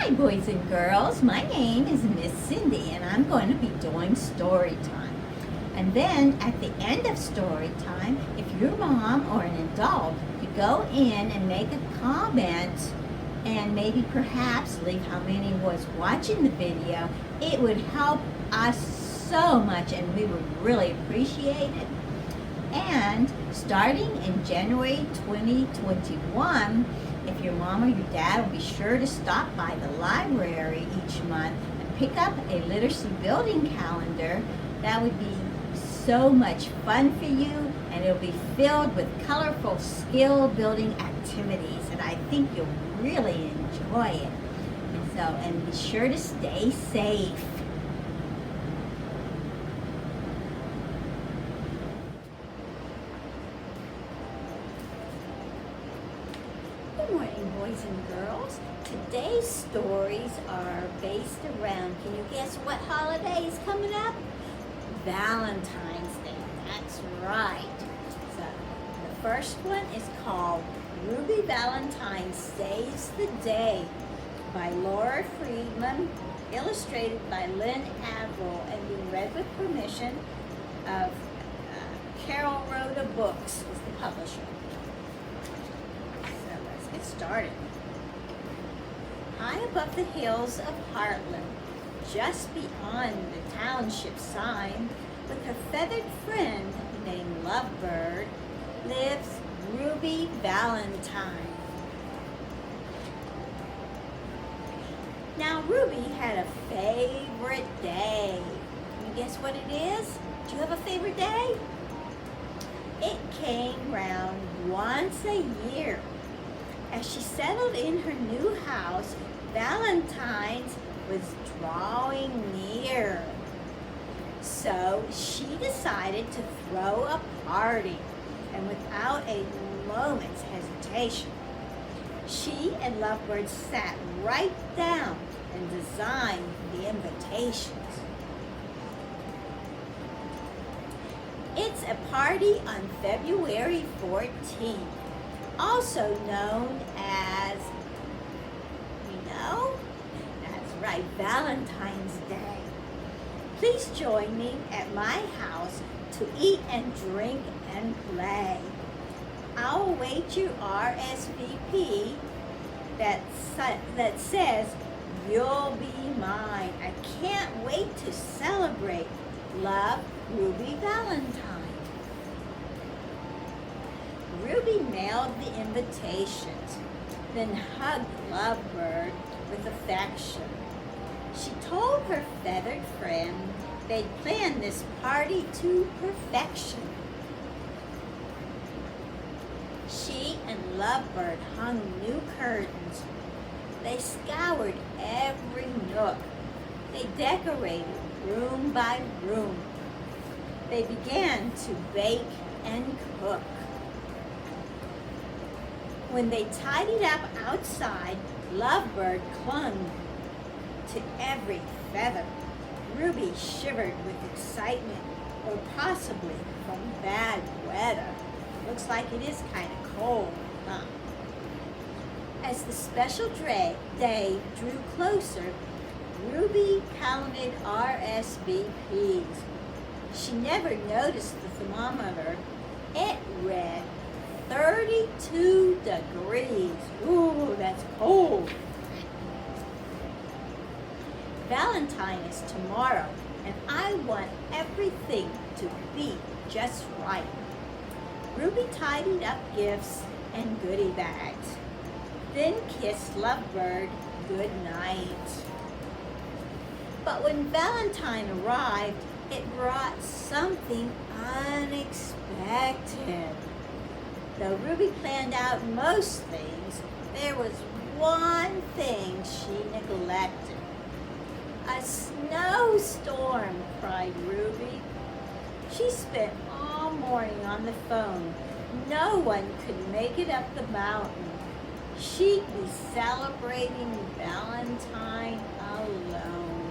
Hi, boys and girls. My name is Miss Cindy, and I'm going to be doing story time. And then at the end of story time, if your mom or an adult could go in and make a comment and maybe perhaps leave how many was watching the video, it would help us so much and we would really appreciate it. And starting in January 2021, if your mom or your dad will be sure to stop by the library each month and pick up a literacy building calendar, that would be so much fun for you, and it'll be filled with colorful skill building activities, and I think you'll really enjoy it. And be sure to stay safe. Good morning, boys and girls. Today's stories are based around, can you guess what holiday is coming up? Valentine's Day. That's right. So the first one is called Ruby Valentine Saves the Day by Laura Friedman, illustrated by Lynn Averill, and being read with permission of Carol Rhoda Books is the publisher. So let's get started. High above the hills of Heartland, just beyond the township sign, with her feathered friend named Lovebird, lives Ruby Valentine. Now, Ruby had a favorite day. Can you guess what it is? Do you have a favorite day? It came round once a year. As she settled in her new house, Valentine's was drawing near. So she decided to throw a party, and without a moment's hesitation, she and Lovebird sat right down and designed the invitations. It's a party on February 14th, also known as, that's right, Valentine's Day. Please join me at my house to eat and drink and play. I'll await your RSVP that says you'll be mine. I can't wait to celebrate. Love, Ruby Valentine. Ruby mailed the invitations, then hugged Lovebird with affection. She told her feathered friend they'd planned this party to perfection. She and Lovebird hung new curtains. They scoured every nook. They decorated room by room. They began to bake and cook. When they tidied up outside, Lovebird clung to every feather. Ruby shivered with excitement, or possibly from bad weather. Looks like it is kind of cold, huh? As the special day drew closer, Ruby counted RSVPs. She never noticed the thermometer. It read 32 degrees. Ooh, that's cold. Valentine is tomorrow, and I want everything to be just right. Ruby tidied up gifts and goodie bags, then kissed Lovebird good night. But when Valentine arrived, it brought something unexpected. Though Ruby planned out most things, there was one thing she neglected. A snowstorm, cried Ruby. She spent all morning on the phone. No one could make it up the mountain. She'd be celebrating Valentine alone.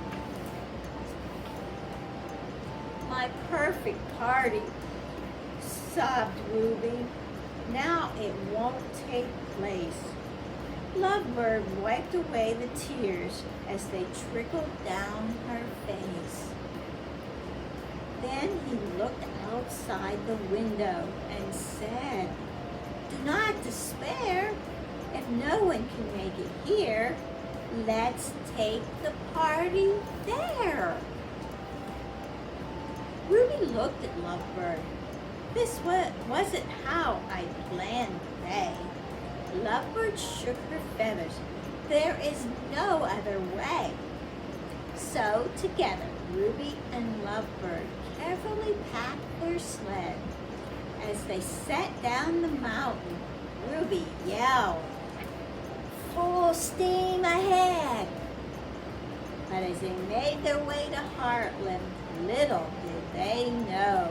My perfect party, sobbed Ruby. Now it won't take place. Lovebird wiped away the tears as they trickled down her face. Then he looked outside the window and said, "Do not despair. If no one can make it here, let's take the party there." Ruby looked at Lovebird. This wasn't how I planned the day. Lovebird shook her feathers. "There is no other way." So together, Ruby and Lovebird carefully packed their sled. As they set down the mountain, Ruby yelled, "Full steam ahead!" But as they made their way to Heartland, little did they know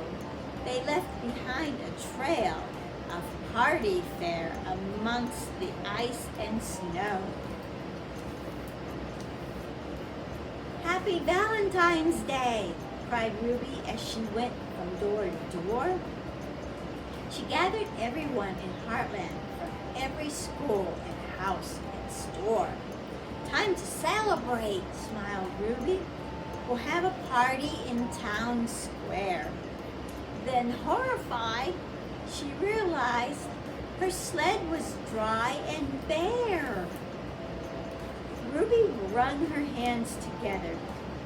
they left behind a trail of party fare amongst the ice and snow. "Happy Valentine's Day!" cried Ruby as she went from door to door. She gathered everyone in Heartland from every school and house and store. "Time to celebrate," smiled Ruby. "We'll have a party in town square." Then, horrified, she realized her sled was dry and bare. Ruby wrung her hands together.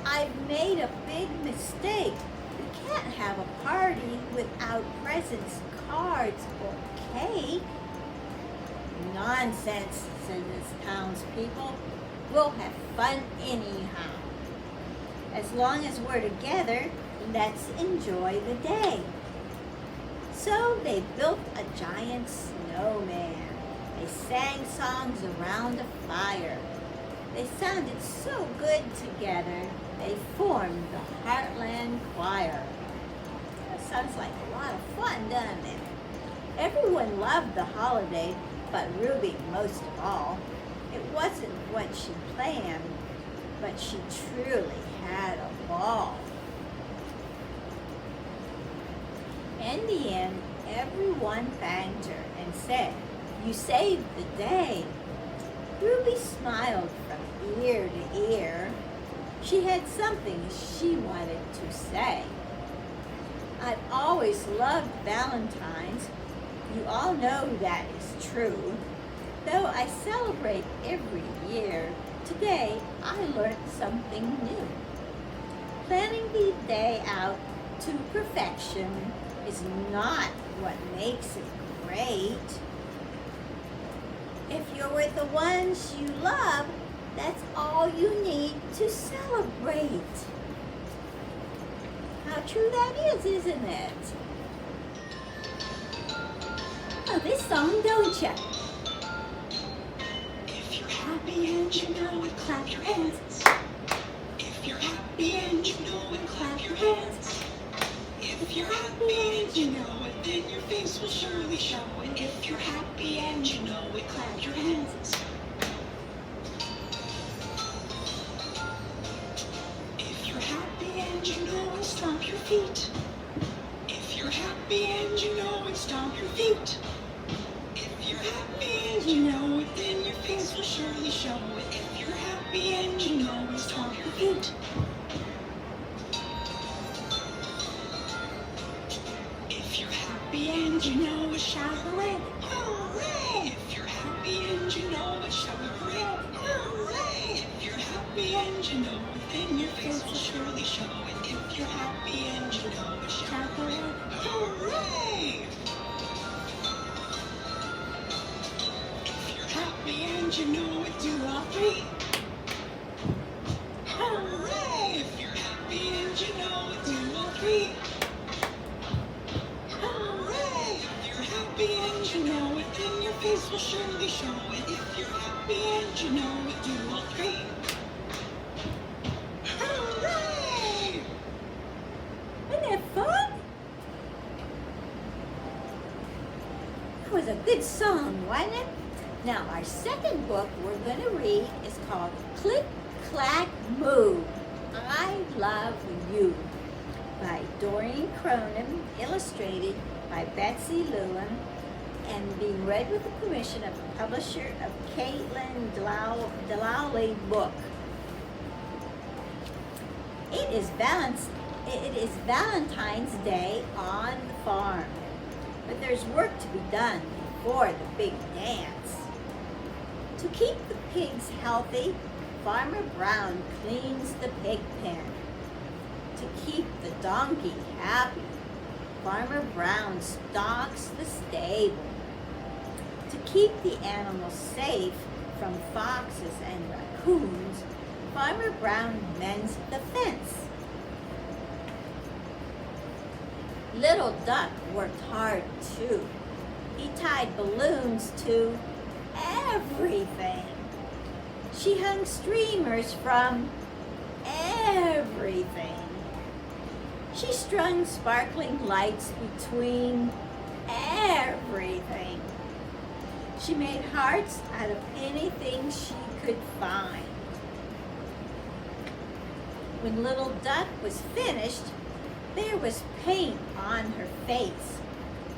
"I've made a big mistake. We can't have a party without presents, cards, or cake." "Nonsense," said the townspeople. "We'll have fun anyhow. As long as we're together, let's enjoy the day." So they built a giant snowman. They sang songs around a fire. They sounded so good together, they formed the Heartland Choir. That sounds like a lot of fun, doesn't it? Everyone loved the holiday, but Ruby most of all. It wasn't what she planned, but she truly had a ball. In the end, everyone thanked her and said, "You saved the day." Ruby smiled from ear to ear. She had something she wanted to say. "I've always loved Valentine's. You all know that is true. Though I celebrate every year, today I learned something new. Planning the day out to perfection is not what makes it great. If you're with the ones you love, that's all you need to celebrate." How true that is, isn't it? Oh, this song, don't ya? If you're happy and you know it, clap your hands. If you're happy and you know it, clap your hands. If you're happy and you know it, then your face will surely show it. If you're happy and you know it, clap your hands. If you're happy and you know it, stomp your feet. If you're happy and you know it, stomp your feet. If you're happy and you know it, then your face will surely show it. If you're happy and you know it, stomp your feet. If you're happy and you know it, shout hooray! Hooray! If you're happy and you know it, shout hooray! Hooray! If you're happy and you know it, then your face will surely show it. If you're happy and you know it, shout hooray! Hooray! If you're happy and you know it, do all three. Hooray! If you're happy and you know it, do all three. And you know it, then your face will surely show it. If you're happy and you know it, do all three. Hooray! Isn't that fun? That was a good song, wasn't it? Now, our second book we're going to read is called Click, Clack, Moo, I Love You, by Doreen Cronin, illustrated by Betsy Lewin, and being read with the permission of the publisher of Caitlin Dallowly book. It is Valentine's Day on the farm, but there's work to be done before the big dance. To keep the pigs healthy, Farmer Brown cleans the pig pen. To keep the donkey happy, Farmer Brown stocks the stable. To keep the animals safe from foxes and raccoons, Farmer Brown mends the fence. Little Duck worked hard too. He tied balloons to everything. She hung streamers from everything. She strung sparkling lights between everything. She made hearts out of anything she could find. When Little Duck was finished, there was paint on her face,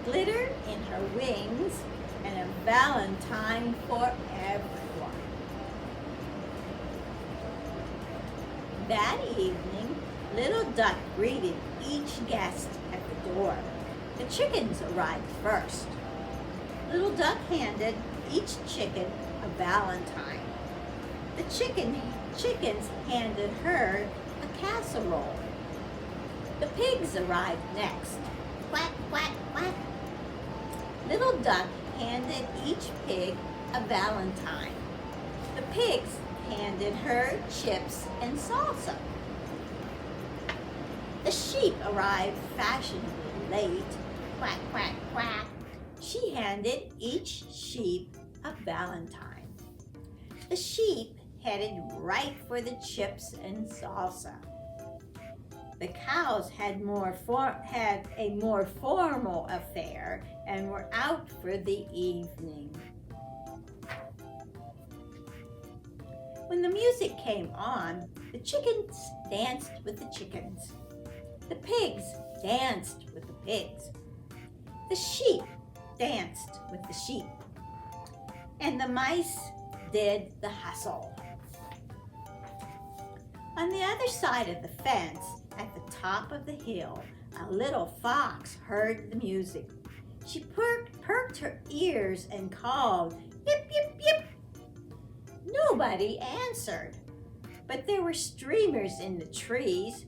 glitter in her wings, and a valentine for everyone. That evening, Little Duck greeted each guest at the door. The chickens arrived first. Little Duck handed each chicken a valentine. The chickens handed her a casserole. The pigs arrived next. Quack, quack, quack. Little Duck handed each pig a valentine. The pigs handed her chips and salsa. The sheep arrived fashionably late. Quack, quack, quack. She handed each sheep a valentine. The sheep headed right for the chips and salsa. The cows had a more formal affair and were out for the evening. When the music came on, the chickens danced with the chickens. The pigs danced with the pigs. The sheep danced with the sheep. And the mice did the hustle. On the other side of the fence, at the top of the hill, a little fox heard the music. She perked her ears and called, "Yip, yip, yip." Nobody answered, but there were streamers in the trees.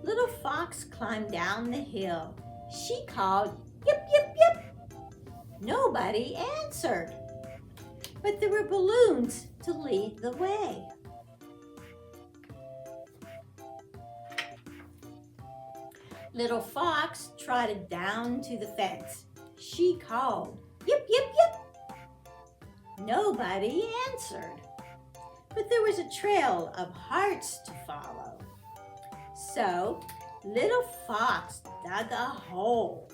Little fox climbed down the hill. She called, "Yip, yip, yip." Nobody answered, but there were balloons to lead the way. Little Fox trotted down to the fence. She called, "Yip, yip, yip." Nobody answered, but there was a trail of hearts to follow. So Little Fox dug a hole.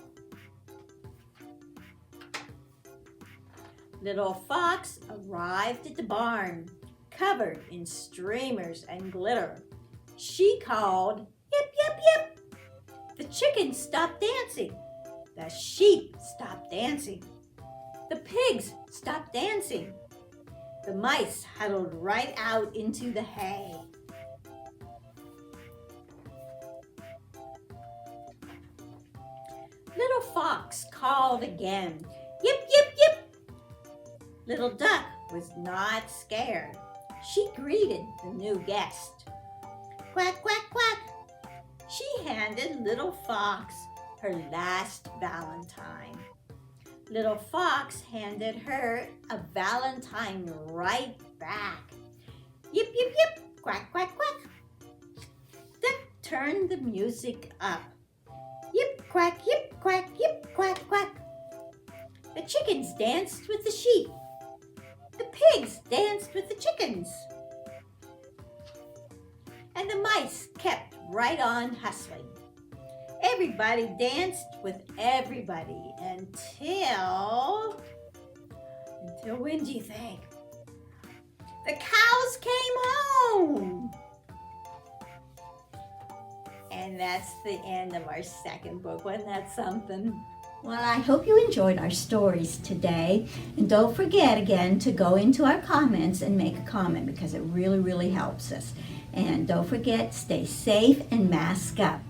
Little Fox arrived at the barn, covered in streamers and glitter. She called, "Yip, yip, yip." The chickens stopped dancing. The sheep stopped dancing. The pigs stopped dancing. The mice huddled right out into the hay. Little Fox called again, "Yip, yip, yip." Little Duck was not scared. She greeted the new guest. Quack, quack, quack. She handed Little Fox her last valentine. Little Fox handed her a valentine right back. Yip, yip, yip, quack, quack, quack. Duck turned the music up. Yip, quack, yip, quack, yip, quack, quack. The chickens danced with the sheep. The pigs danced with the chickens. And the mice kept right on hustling. Everybody danced with everybody until when do you think? The cows came home. And that's the end of our second book. Wasn't that something? Well, I hope you enjoyed our stories today. And don't forget again to go into our comments and make a comment because it really, really helps us. And don't forget, stay safe and mask up.